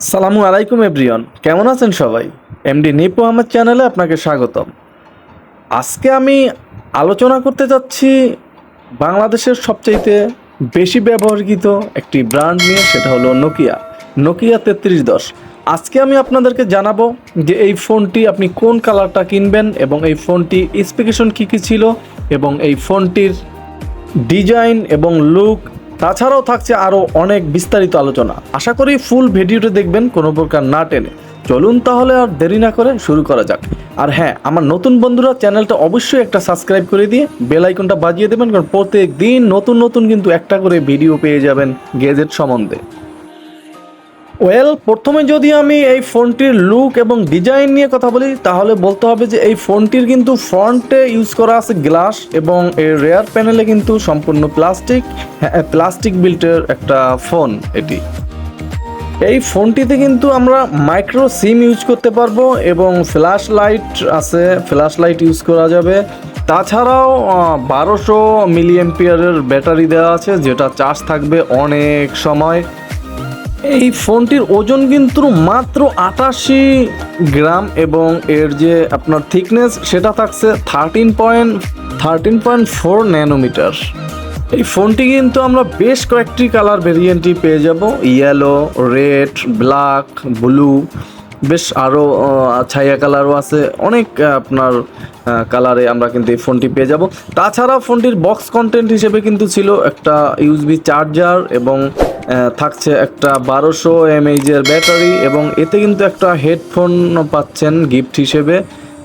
সালামু আলাইকুম এভরিওয়ান, কেমন আছেন সবাই? mdnipuAhmed চ্যানেলে আপনাকে স্বাগতম। আজকে আমি আলোচনা করতে যাচ্ছি বাংলাদেশের সবচাইতে বেশি ব্যবহৃত একটি ব্র্যান্ড নিয়ে, সেটা হলো নোকিয়া 3310। আজকে আমি আপনাদেরকে জানাবো যে এই ফোনটি আপনি কোন কালারটা কিনবেন এবং এই ফোনটি স্পেসিফিকেশন কী কী ছিল এবং এই ফোনটির ডিজাইন এবং লুক, তাছাড়াও থাকছে আরও অনেক বিস্তারিত আলোচনা। আশা করি ফুল ভিডিওটা দেখবেন কোনো প্রকার না টেনে। চলুন তাহলে আর দেরি না করে শুরু করা যাক। আর হ্যাঁ, আমার নতুন বন্ধুরা চ্যানেলটা অবশ্যই একটা সাবস্ক্রাইব করে দিয়ে বেল আইকনটা বাজিয়ে দেবেন, কারণ প্রত্যেক দিন নতুন কিন্তু একটা করে ভিডিও পেয়ে যাবেন গ্যাজেট সম্বন্ধে। প্রথমে যদি আমি এই ফোনটির লুক এবং ডিজাইন নিয়ে কথা বলি, তাহলে বলতে হবে যে এই ফোনটির কিন্তু ফ্রন্টে ইউজ করা আছে গ্লাস এবং এর রেয়ার প্যানেলে কিন্তু সম্পূর্ণ প্লাস্টিক বিল্টের একটা ফোন এটি। এই ফোনটিতে কিন্তু আমরা মাইক্রো সিম ইউজ করতে পারবো এবং ফ্ল্যাশ লাইট ইউজ করা যাবে। তাছাড়াও 1200 মিলি অ্যাম্পিয়ারের ব্যাটারি দেওয়া আছে, যেটা চার্জ থাকবে অনেক সময়। এই ফোনটির ওজন কিন্তু মাত্র 88 গ্রাম এবং এর যে আপনার থিকনেস সেটা থাকছে 13.4 ন্যানোমিটার। এই ফোনটি কিন্তু আমরা বেশ কয়েকটি কালার ভেরিয়েন্টই পেয়ে যাব, ইয়েলো, রেড, ব্ল্যাক, ব্লু, বেশ আরও ছায়া কালারও আছে, অনেক আপনার কালারে আমরা কিন্তু এই ফোনটি পেয়ে যাব। তাছাড়া ফোনটির বক্স কন্টেন্ট হিসেবে কিন্তু ছিল একটা ইউএসবি চার্জার এবং থাকছে একটা 1200 mAh ব্যাটারি এবং এতে কিন্তু একটা হেডফোন পাচ্ছেন গিফট হিসেবে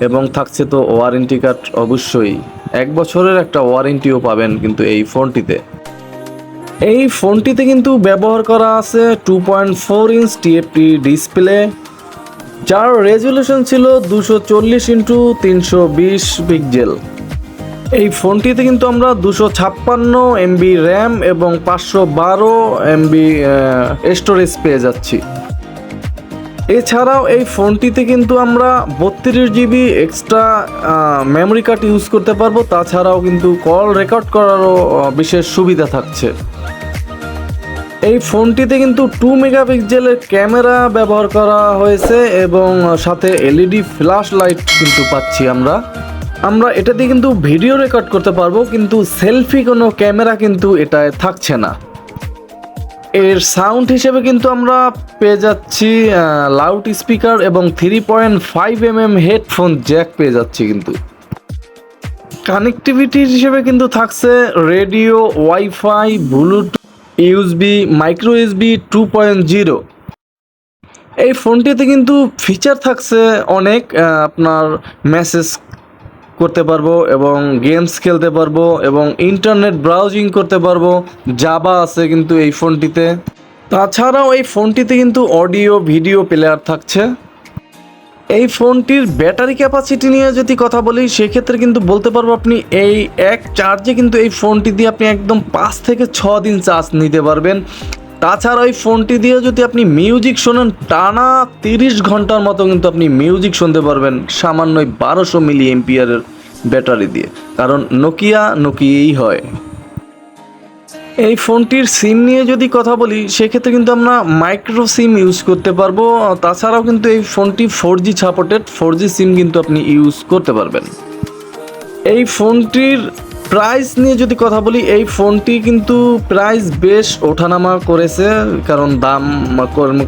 এবং থাকছে তো ওয়ারেন্টি কার্ড, অবশ্যই 1 বছরের একটা ওয়ারেন্টিও পাবেন কিন্তু এই ফোনটিতে। এই ফোনটিতে কিন্তু ব্যবহার করা আছে 2.4 ইঞ্চ টিএফটি ডিসপ্লে, যার রেজুলেশন ছিল 240x320 পিক্সেল। এই ফোনটিতে কিন্তু আমরা 256 MB র্যাম এবং 512 MB স্টোরেজ পেয়ে যাচ্ছি। এছাড়াও এই ফোনটিতে কিন্তু আমরা 32 GB extra memory card use করতে পারবো। তাছাড়াও কিন্তু কল রেকর্ড করারও বিশেষ সুবিধা থাকছে। এই ফোনটিতে কিন্তু 2 মেগাপিক্সেলের ক্যামেরা ব্যবহার করা হয়েছে এবং সাথে এলইডি ফ্ল্যাশ লাইট কিন্তু পাচ্ছি আমরা এটা দিয়ে কিন্তু ভিডিও রেকর্ড করতে পারবো, কিন্তু সেলফি কোনো ক্যামেরা কিন্তু এটায় থাকছে না। এর সাউন্ড হিসেবে কিন্তু আমরা পেয়ে যাচ্ছি লাউড স্পিকার এবং 3.5 mm হেডফোন জ্যাক পেয়ে যাচ্ছি। কিন্তু কানেক্টিভিটি হিসেবে কিন্তু থাকছে radio, wifi, Bluetooth, USB, micro SB 2.0। এই ফোনটিতে কিন্তু ফিচার থাকছে অনেক, আপনার মেসেজ করতে পারবো এবং গেমস খেলতে পারবো এবং ইন্টারনেট ব্রাউজিং করতে পারবো, জাভা আছে কিন্তু এই ফোনটিতে। তাছাড়াও এই ফোনটিতে কিন্তু অডিও ভিডিও প্লেয়ার থাকছে। এই ফোনটির ব্যাটারি ক্যাপাসিটি নিয়ে যদি কথা বলি, সেক্ষেত্রে কিন্তু বলতে পারবো আপনি এই এক চার্জে কিন্তু এই ফোনটি দিয়ে আপনি একদম 5 থেকে 6 দিন চার্জ নিতে পারবেন। তাছাড়া এই ফোনটি দিয়ে যদি আপনি মিউজিক শোনেন, টানা 30 ঘন্টার মতো কিন্তু আপনি মিউজিক শুনতে পারবেন সামান্য 1200 মিলি অ্যাম্পিয়ারের ব্যাটারি দিয়ে, কারণ নোকিয়াই হয়। এই ফোনটির সিম নিয়ে যদি কথা বলি, সেক্ষেত্রে কিন্তু আমরা মাইক্রো সিম ইউজ করতে পারবো। তাছাড়াও কিন্তু এই ফোনটি 4G সাপোর্টেড, 4G সিম কিন্তু আপনি ইউজ করতে পারবেন। এই ফোনটির প্রাইস নিয়ে যদি কথা বলি, এই ফোনটি কিন্তু প্রাইস বেশ ওঠানামা করেছে, কারণ দাম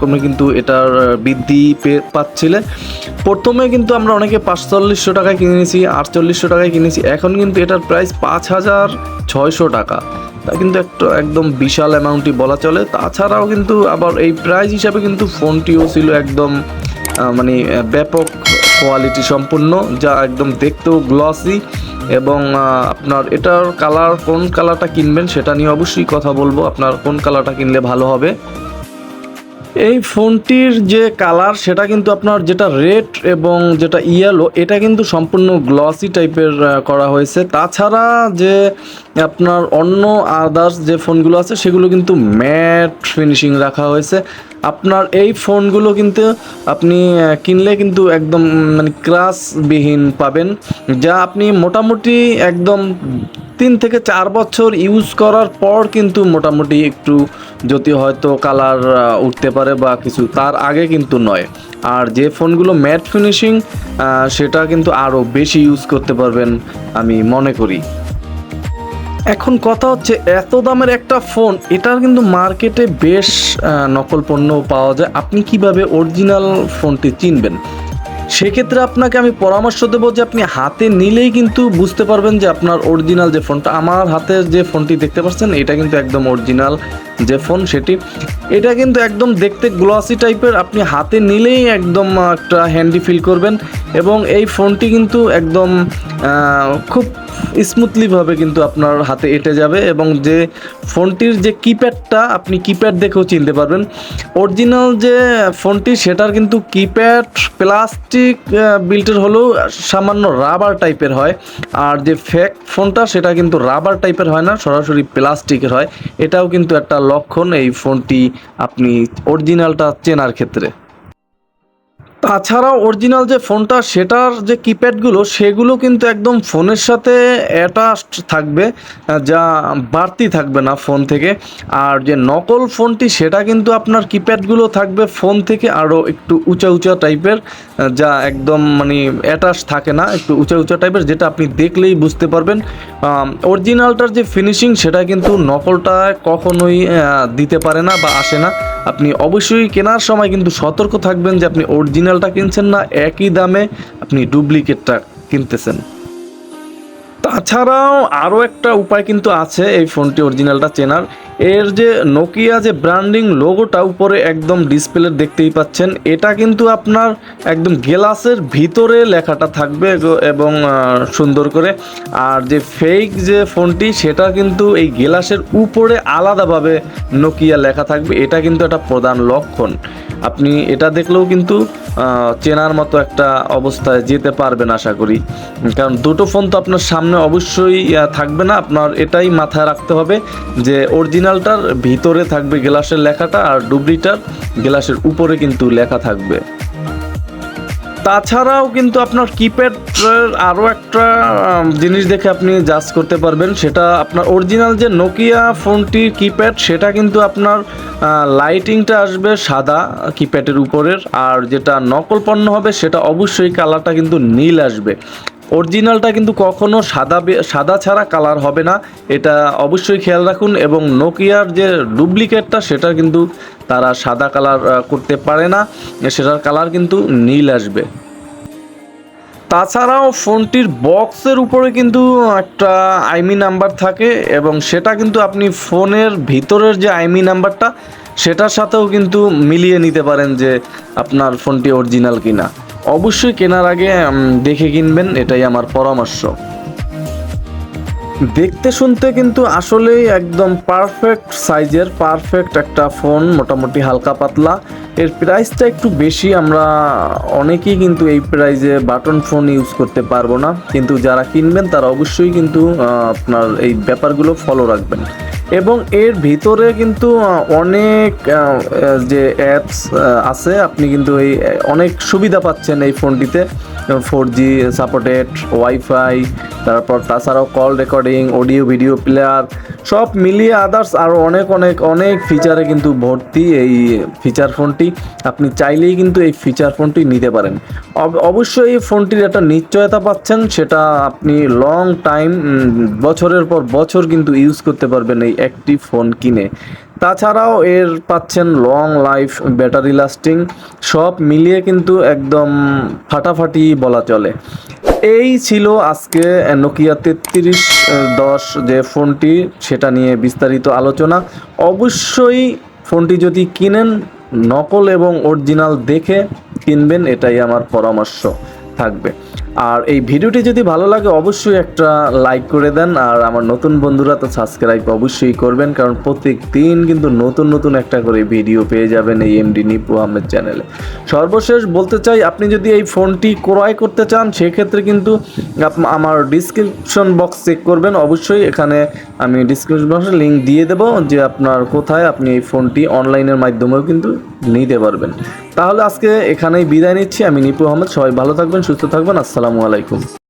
কমে কিন্তু এটার বৃদ্ধি পাচ্ছিলে। প্রথমে কিন্তু আমরা অনেকে 4500 টাকায় কিনেছি, 4800 টাকায় কিনেছি, এখন কিন্তু এটার প্রাইস 5600 টাকা। তা কিন্তু একদম বিশাল অ্যামাউন্টই বলা চলে। তাছাড়াও কিন্তু আবার এই প্রাইস হিসাবে কিন্তু ফোনটিও ছিল একদম মানে ব্যাপক কোয়ালিটি সম্পূর্ণ, যা একদম দেখতেও গ্লসি এবং আপনার এটার কোন কালারটা কিনবেন সেটা নিয়ে অবশ্যই কথা বলবো, আপনার কোন কালারটা কিনলে ভালো হবে। এই ফোনটির যে কালার সেটা কিন্তু আপনার যেটা রেড এবং যেটা ইয়েলো, এটা কিন্তু সম্পূর্ণ গ্লসি টাইপের করা হয়েছে। তাছাড়া যে আপনার অন্য আদার্স যে ফোনগুলো আছে সেগুলো কিন্তু ম্যাট ফিনিশিং রাখা হয়েছে। আপনার এই ফোনগুলো কিন্তু আপনি কিনলে কিন্তু একদম মানে ক্রাশবিহীন পাবেন, যা আপনি মোটামুটি একদম 3 থেকে 4 বছর ইউজ করার পর কিন্তু মোটামুটি একটু যদি হয়তো কালার উঠতে পারে বা কিছু, তার আগে কিন্তু নয়। আর যে ফোনগুলো ম্যাট ফিনিশিং সেটা কিন্তু আরও বেশি ইউজ করতে পারবেন আমি মনে করি। এখন কথা হচ্ছে, এত দামের একটা ফোন, এটার কিন্তু মার্কেটে বেশ নকল পণ্য পাওয়া যায়। আপনি কিভাবে অরিজিনাল ফোনটি চিনবেন? সেক্ষেত্রে আপনাকে আমি পরামর্শ দেবো যে আপনি হাতে নিলেই কিন্তু বুঝতে পারবেন যে আপনার অরিজিনাল যে ফোনটা, আমার হাতে যে ফোনটি দেখতে পাচ্ছেন এটা কিন্তু একদম অরিজিনাল যে ফোন সেটি। এটা কিন্তু একদম দেখতে গ্লসি টাইপের, আপনি হাতে নিলেই একদম একটা হ্যান্ডি ফিল করবেন। এবং এই ফোনটি কিন্তু একদম খুব স্মুথলিভাবে কিন্তু আপনার হাতে এঁটে যাবে। এবং যে ফোনটির যে কিপ্যাডটা, আপনি কিপ্যাড দেখেও চিনতে পারবেন। অরিজিনাল যে ফোনটি সেটার কিন্তু কিপ্যাড প্লাস্টিক বিল্টের হলেও সামান্য রাবার টাইপের হয়, আর যে ফেক ফোনটা সেটা কিন্তু রাবার টাইপের হয় না, সরাসরি প্লাস্টিকের হয়। এটাও কিন্তু একটা লক্ষণ এই ফোনটি আপনি অরিজিনালটা চেনার ক্ষেত্রে। তাছাড়াও অরিজিনাল যে ফোনটা সেটার যে কিপ্যাডগুলো সেগুলো কিন্তু একদম ফোনের সাথে অ্যাটাচড থাকবে, যা বাড়তি থাকবে না ফোন থেকে। আর যে নকল ফোনটি সেটা কিন্তু আপনার কিপ্যাডগুলো থাকবে ফোন থেকে আরও একটু উঁচা উঁচা টাইপের, যা একদম মানে অ্যাটাচ থাকে না, একটু উঁচা উঁচা টাইপের, যেটা আপনি দেখলেই বুঝতে পারবেন। অরিজিনালটার যে ফিনিশিং সেটা কিন্তু নকলটা কখনোই দিতে পারে না বা আসে না। আপনি অবশ্যই কেনার সময় কিন্তু সতর্ক থাকবেন যে আপনি অরিজিনালটা কিনছেন না, একই দামে আপনি ডুপ্লিকেটটা কিনতেছেন। তাছাড়াও আরও একটা উপায় কিন্তু আছে এই ফোনটি অরিজিনালটা চেনার। এর যে নোকিয়া যে ব্র্যান্ডিং লোগোটা উপরে একদম ডিসপ্লে দেখতেই পাচ্ছেন, এটা কিন্তু আপনার একদম গ্লাসের ভিতরে লেখাটা থাকবে এবং সুন্দর করে। আর যে ফেক যে ফোনটি সেটা কিন্তু এই গ্লাসের উপরে আলাদাভাবে নোকিয়া লেখা থাকবে, এটা কিন্তু একটা প্রধান লক্ষণ। আপনি এটা দেখলেও কিন্তু চেনার মতো একটা অবস্থায় যেতে পারবেন আশা করি। কারণ দুটো ফোন তো আপনার সামনে অবশ্যই থাকবে না, আপনার এটাই মাথায় রাখতে হবে যে অরিজিনালটার ভিতরে থাকবে গ্লাসের লেখাটা, আর ডুপ্লিটার গ্লাসের উপরে কিন্তু লেখা থাকবে। তাছাড়াও কিন্তু আপনার কিপ্যাডের আরও একটা জিনিস দেখে আপনি জাজ করতে পারবেন, সেটা আপনার অরিজিনাল যে নোকিয়া ফোনটির কিপ্যাড সেটা কিন্তু আপনার লাইটিংটা আসবে সাদা কিপ্যাডের উপরের, আর যেটা নকল পণ্য হবে সেটা অবশ্যই কালারটা কিন্তু নীল আসবে। অরিজিনালটা কিন্তু কখনো সাদা ছাড়া কালার হবে না, এটা অবশ্যই খেয়াল রাখুন। এবং নোকিয়ার যে ডুপ্লিকেটটা সেটা কিন্তু তারা সাদা কালার করতে পারে না, সেটার কালার কিন্তু নীল আসবে। তাছাড়াও ফোনটির বক্সের উপরে কিন্তু একটা আইমি নাম্বার থাকে, এবং সেটা কিন্তু আপনি ফোনের ভিতরের যে আইমি নাম্বারটা সেটার সাথেও কিন্তু মিলিয়ে নিতে পারেন যে আপনার ফোনটি অরিজিনাল কিনা। অবশ্যই কেনার আগে দেখে কিনবেন, এটাই আমার পরামর্শ। দেখতে শুনতে কিন্তু আসলেই একদম পারফেক্ট সাইজের পারফেক্ট একটা ফোন, মোটামুটি হালকা পাতলা। এর প্রাইসটা একটু বেশি, আমরা অনেকেই কিন্তু এই প্রাইজে বাটন ফোন ইউজ করতে পারবো না, কিন্তু যারা কিনবেন তারা অবশ্যই কিন্তু আপনার এই ব্যাপারগুলো ফলো রাখবেন। এবং এর ভিতরে কিন্তু অনেক যে অ্যাপস আছে, আপনি কিন্তু এই অনেক সুবিধা পাচ্ছেন এই ফোনটিতে। 4G সাপোর্টেড, ওয়াইফাই, তারপর তাছাড়াও call recording, audio video player, সব মিলিয়ে আদার্স আরও অনেক অনেক অনেক ফিচারে কিন্তু ভর্তি এই ফিচার ফোনটি। আপনি চাইলেই কিন্তু এই ফিচার ফোনটি নিতে পারেন। অবশ্যই এই ফোনটির একটা নিশ্চয়তা পাচ্ছেন, সেটা আপনি লং টাইম বছরের পর বছর কিন্তু ইউজ করতে পারবেন এই একটি ফোন কিনে। তাছাড়াও এর পাচ্ছেন লং লাইফ, ব্যাটারি লাস্টিং, সব মিলিয়ে কিন্তু একদম ফাটাফাটি বলা চলে। এই ছিল আজকে নোকিয়া 3310 যে ফোনটি, সেটা নিয়ে বিস্তারিত আলোচনা। অবশ্যই ফোনটি যদি কিনেন নকল এবং অরিজিনাল দেখে কিনবেন, এটাই আমার পরামর্শ থাকবে। আর এই ভিডিওটি যদি ভালো লাগে অবশ্যই একটা লাইক করে দেন, আর আমার নতুন বন্ধুরা তো সাবস্ক্রাইব অবশ্যই করবেন, কারণ প্রত্যেক দিন কিন্তু নতুন নতুন একটা করে ভিডিও পেয়ে যাবেন এই এমডি নিপু আহমেদ চ্যানেলে। সর্বশেষ বলতে চাই, আপনি যদি এই ফোনটি ক্রয় করতে চান সেক্ষেত্রে কিন্তু আমার ডিসক্রিপশন বক্স চেক করবেন, অবশ্যই এখানে আমি ডিসক্রিপশন বক্সে লিঙ্ক দিয়ে দেবো যে আপনার কোথায় আপনি এই ফোনটি অনলাইনের মাধ্যমেও কিন্তু নিতে পারবেন। তাহলে আজকে এখানেই বিদায় নিচ্ছি, আমি নিপু আহমেদ। সবাই ভালো থাকবেন, সুস্থ থাকবেন, আসসালামু আলাইকুম।